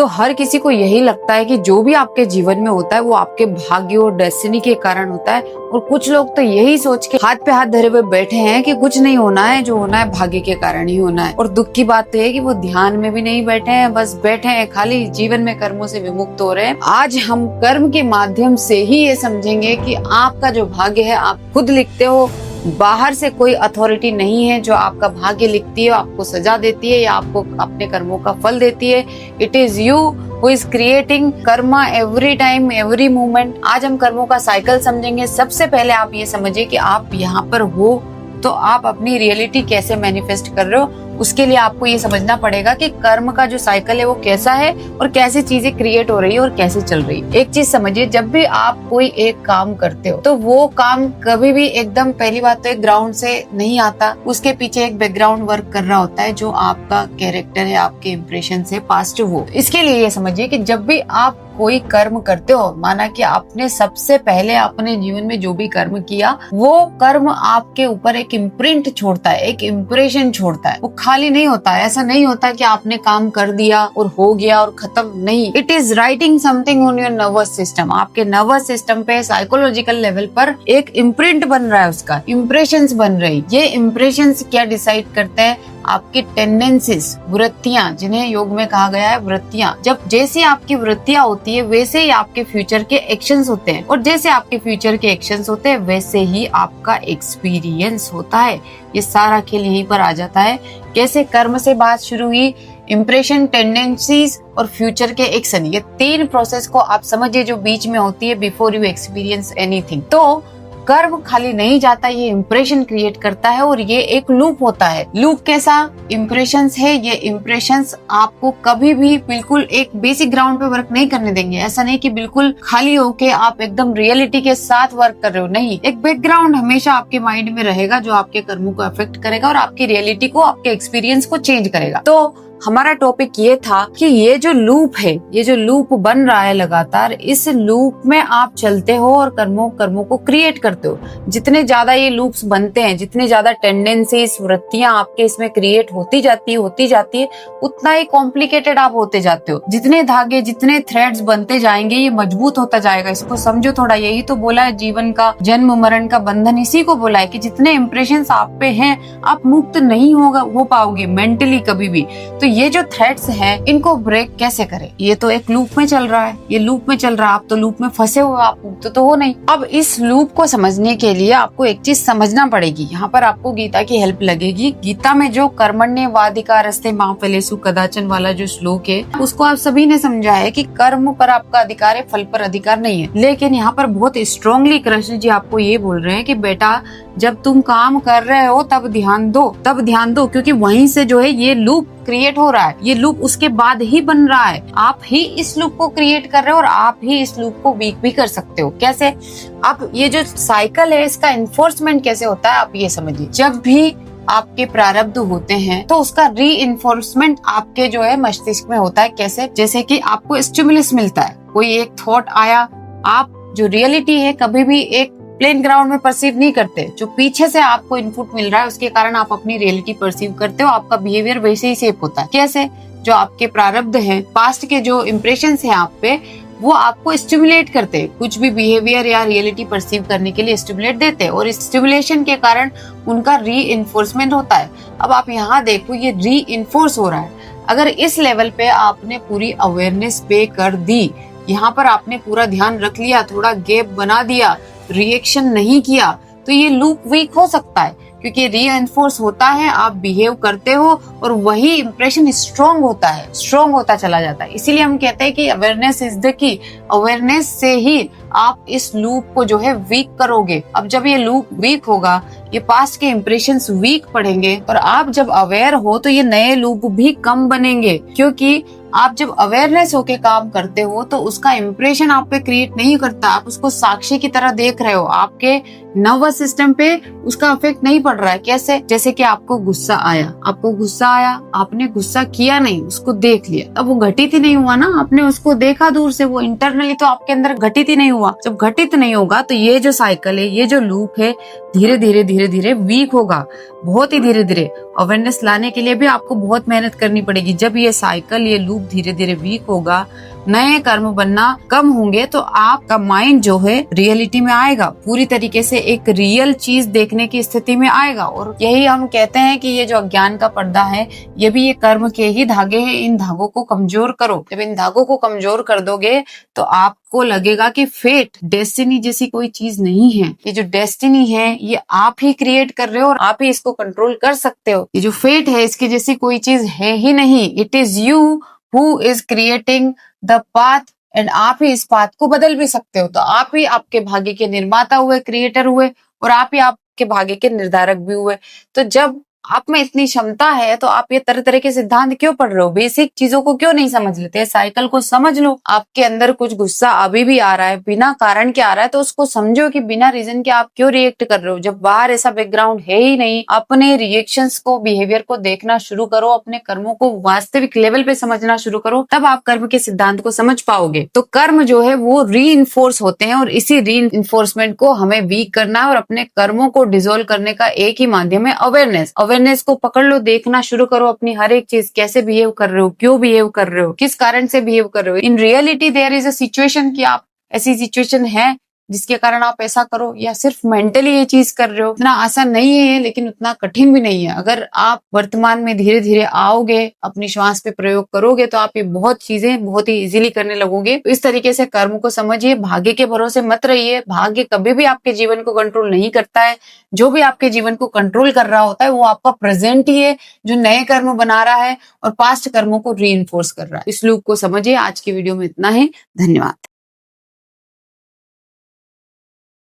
तो हर किसी को यही लगता है कि जो भी आपके जीवन में होता है वो आपके भाग्य और डेस्टिनी के कारण होता है। और कुछ लोग तो यही सोच के हाथ पे हाथ धरे हुए बैठे हैं कि कुछ नहीं होना है, जो होना है भाग्य के कारण ही होना है। और दुख की बात तो है कि वो ध्यान में भी नहीं बैठे हैं, बस बैठे हैं खाली जीवन में कर्मों से विमुक्त हो रहे हैं। आज हम कर्म के माध्यम से ही ये समझेंगे कि आपका जो भाग्य है आप खुद लिखते हो, बाहर से कोई अथॉरिटी नहीं है जो आपका भाग्य लिखती है, आपको सजा देती है या आपको अपने कर्मों का फल देती है। It is you who is creating Karma every time every moment. आज हम कर्मों का साइकिल समझेंगे। सबसे पहले आप ये समझिए कि आप यहाँ पर हो तो आप अपनी रियलिटी कैसे मैनिफेस्ट कर रहे हो, उसके लिए आपको ये समझना पड़ेगा कि कर्म का जो साइकिल है वो कैसा है और कैसी चीजें क्रिएट हो रही है और कैसे चल रही है। एक चीज समझिए, जब भी आप कोई एक काम करते हो तो वो काम कभी भी एकदम, पहली बात तो एक ग्राउंड से नहीं आता, उसके पीछे एक बैकग्राउंड वर्क कर रहा होता है जो आपका कैरेक्टर है, आपके इम्प्रेशन से पास्ट वो। इसके लिए ये समझिए कि जब भी आप कोई कर्म करते हो, माना कि आपने सबसे पहले अपने जीवन में जो भी कर्म किया वो कर्म आपके ऊपर एक इम्प्रिंट छोड़ता है, एक इम्प्रेशन छोड़ता है। वो खाली नहीं होता है, ऐसा नहीं होता कि आपने काम कर दिया और हो गया और खत्म नहीं। It is writing something on your nervous system. आपके नर्वस सिस्टम पे साइकोलॉजिकल लेवल पर एक इम्प्रिंट बन रहा है, उसका इम्प्रेशंस बन रही। ये इम्प्रेशंस क्या डिसाइड करते हैं? आपकी टेंडेंसीज, वृत्तियां, जिन्हें योग में कहा गया है वृत्तियां। जब जैसी आपकी वृत्तियां होती है वैसे ही आपके फ्यूचर के एक्शंस होते हैं, और जैसे आपके फ्यूचर के एक्शंस होते हैं वैसे ही आपका एक्सपीरियंस होता है। ये सारा खेल यहीं पर आ जाता है। कैसे कर्म से बात शुरू हुई, इम्प्रेशन, टेंडेंसीज और फ्यूचर के एक्शन, ये तीन प्रोसेस को आप समझिए जो बीच में होती है बिफोर यू एक्सपीरियंस एनीथिंग। तो कर्म खाली नहीं जाता, ये इम्प्रेशन क्रिएट करता है और ये एक लूप होता है। लूप कैसा? इम्प्रेशंस है, ये इम्प्रेशंस आपको कभी भी बिल्कुल एक बेसिक ग्राउंड पे वर्क नहीं करने देंगे। ऐसा नहीं कि बिल्कुल खाली होके आप एकदम रियलिटी के साथ वर्क कर रहे हो, नहीं। एक बैकग्राउंड हमेशा आपके माइंड में रहेगा जो आपके कर्मों को अफेक्ट करेगा और आपकी रियलिटी को, आपके एक्सपीरियंस को चेंज करेगा। तो हमारा टॉपिक ये था कि ये जो लूप है, ये जो लूप बन रहा है लगातार, इस लूप में आप चलते हो और कर्मों को क्रिएट करते हो। जितने ज्यादा ये लूप्स बनते हैं, जितने ज्यादा टेंडेंसीज, वृत्तियां आपके इसमें क्रिएट होती जाती है, उतना ही कॉम्प्लिकेटेड आप होते जाते हो। जितने धागे, जितने थ्रेड्स बनते जाएंगे ये मजबूत होता जाएगा। इसको समझो थोड़ा। यही तो बोला है जीवन का, जन्म मरण का बंधन इसी को बोला है कि जितने इम्प्रेशंस आप पे हैं आप मुक्त नहीं हो पाओगे मेंटली कभी भी। तो ये जो थ्रेड्स हैं इनको ब्रेक कैसे करें? ये तो एक लूप में चल रहा है, ये लूप में चल रहा है, आप तो लूप में फंसे हुए, आप मुक्त तो हो नहीं। अब इस लूप को समझने के लिए आपको एक चीज समझना पड़ेगी। यहाँ पर आपको गीता की हेल्प लगेगी। गीता में जो कर्मण्येवाधिकारस्ते मा फलेषु कदाचन वाला जो श्लोक है उसको आप सभी ने समझा है कि कर्म पर आपका अधिकार है, फल पर अधिकार नहीं है। लेकिन यहाँ पर बहुत स्ट्रांगली कृष्ण जी आपको ये बोल रहे हैं कि बेटा जब तुम काम कर रहे हो तब ध्यान दो, क्योंकि वहीं से जो है ये लूप क्रिएट हो रहा है। ये लूप उसके बाद ही बन रहा है। आप ही इस लूप को क्रिएट कर रहे हो और आप ही इस लूप को वीक भी कर सकते हो। कैसे? अब ये जो साइकिल है इसका इन्फोर्समेंट कैसे होता है आप ये समझिए। जब भी आपके प्रारब्ध होते हैं तो उसका री इन्फोर्समेंट आपके जो है मस्तिष्क में होता है। कैसे? जैसे कि आपको स्टिमुलस मिलता है, कोई एक थॉट आया, आप जो रियलिटी है कभी भी एक प्लेन ग्राउंड में परसीव नहीं करते। जो पीछे से आपको इनपुट मिल रहा है उसके कारण आप अपनी रियलिटी परसीव करते हो, आपका बिहेवियर वैसे ही शेप होता है। कैसे? जो आपके प्रारब्ध हैं, पास्ट के जो इम्प्रेशंस हैं आप पे, वो आपको स्टिमुलेट करते हैं, कुछ भी बिहेवियर या रियलिटी परसीव करने के लिए स्टिमुलेट देते हैं और इस स्टिमुलेशन के कारण उनका री इन्फोर्समेंट होता है। अब आप यहाँ देखो, ये री इन्फोर्स हो रहा है। अगर इस लेवल पे आपने पूरी अवेयरनेस पे कर दी, यहाँ पर आपने पूरा ध्यान रख लिया, थोड़ा गैप बना दिया, रिएक्शन नहीं किया, तो ये लूप वीक हो सकता है क्योंकि रीइंफोर्स होता है, आप बिहेव करते हो और वही इंप्रेशन स्ट्रॉन्ग होता है, स्ट्रॉन्ग होता चला जाता है। इसीलिए हम कहते हैं कि awareness is the key. Awareness से ही आप इस लूप को जो है वीक करोगे। अब जब ये लूप वीक होगा, ये पास्ट के इंप्रेशंस वीक पड़ेंगे और आप जब अवेयर हो तो ये नए लूप भी कम बनेंगे, क्योंकि आप जब अवेयरनेस होके काम करते हो तो उसका इंप्रेशन आप पे क्रिएट नहीं करता, आप उसको साक्षी की तरह देख रहे हो। आपके नर्वस सिस्टम पे उसका इफेक्ट नहीं पड़ रहा है। कैसे? जैसे कि आपको गुस्सा आया, आपने गुस्सा किया नहीं, उसको देख लिया, अब वो घटित ही नहीं हुआ ना, आपने उसको देखा दूर से, वो इंटरनली तो आपके अंदर घटित ही नहीं हुआ। जब घटित नहीं होगा तो ये जो साइकिल है, ये जो लूप है, धीरे धीरे वीक होगा, बहुत ही धीरे धीरे। अवेयरनेस लाने के लिए भी आपको बहुत मेहनत करनी पड़ेगी। जब ये साइकिल, ये लूप धीरे धीरे वीक होगा, नए कर्म बनना कम होंगे, तो आपका माइंड जो है रियलिटी में आएगा, पूरी तरीके से एक रियल चीज देखने की स्थिति में आएगा। और यही हम कहते हैं कि ये जो अज्ञान का पर्दा है, ये भी ये कर्म के ही धागे हैं। इन धागों को कमजोर करो। जब इन धागों को कमजोर कर दोगे तो आपको लगेगा कि फेट, डेस्टिनी जैसी कोई चीज नहीं है। ये जो डेस्टिनी है, ये आप ही क्रिएट कर रहे हो और आप ही इसको कंट्रोल कर सकते हो। ये जो फेट है, इसकी जैसी कोई चीज है ही नहीं। It is you who is creating the path, and आप ही इस पाथ को बदल भी सकते हो। तो आप ही आपके भाग्य के निर्माता हुए, क्रिएटर हुए, और आप ही आपके भाग्य के निर्धारक भी हुए। तो जब आप में इतनी क्षमता है तो आप ये तरह तरह के सिद्धांत क्यों पढ़ रहे हो? बेसिक चीजों को क्यों नहीं समझ लेते? साइकिल को समझ लो। आपके अंदर कुछ गुस्सा अभी भी आ रहा है, बिना कारण के आ रहा है, तो उसको समझो कि बिना रीजन के आप क्यों रिएक्ट कर रहे हो। जब बाहर ऐसा बैकग्राउंड है ही नहीं, अपने रिएक्शंस को, बिहेवियर को देखना शुरू करो, अपने कर्मों को वास्तविक लेवल पे समझना शुरू करो, तब आप कर्म के सिद्धांत को समझ पाओगे। तो कर्म जो है वो री होते हैं, और इसी री को हमें वीक करना है, और अपने कर्मों को डिसॉल्व करने का एक ही माध्यम है अवेयरनेस। अवेयरनेस को पकड़ लो, देखना शुरू करो अपनी हर एक चीज, कैसे बिहेव कर रहे हो, क्यों बिहेव कर रहे हो, किस कारण से बिहेव कर रहे हो। In reality there is a situation कि आप, ऐसी सिचुएशन है जिसके कारण आप ऐसा करो, या सिर्फ मेंटली ये चीज कर रहे हो। इतना आसान नहीं है लेकिन उतना कठिन भी नहीं है। अगर आप वर्तमान में धीरे धीरे आओगे, अपनी श्वास पे प्रयोग करोगे, तो आप ये बहुत चीजें बहुत ही इजीली करने लगोगे। तो इस तरीके से कर्म को समझिए, भाग्य के भरोसे मत रहिए। भाग्य कभी भी आपके जीवन को कंट्रोल नहीं करता है। जो भी आपके जीवन को कंट्रोल कर रहा होता है वो आपका प्रेजेंट ही है, जो नए कर्म बना रहा है और पास्ट कर्मों को री कर रहा है। इस लूप को समझिए। आज की वीडियो में इतना ही। धन्यवाद।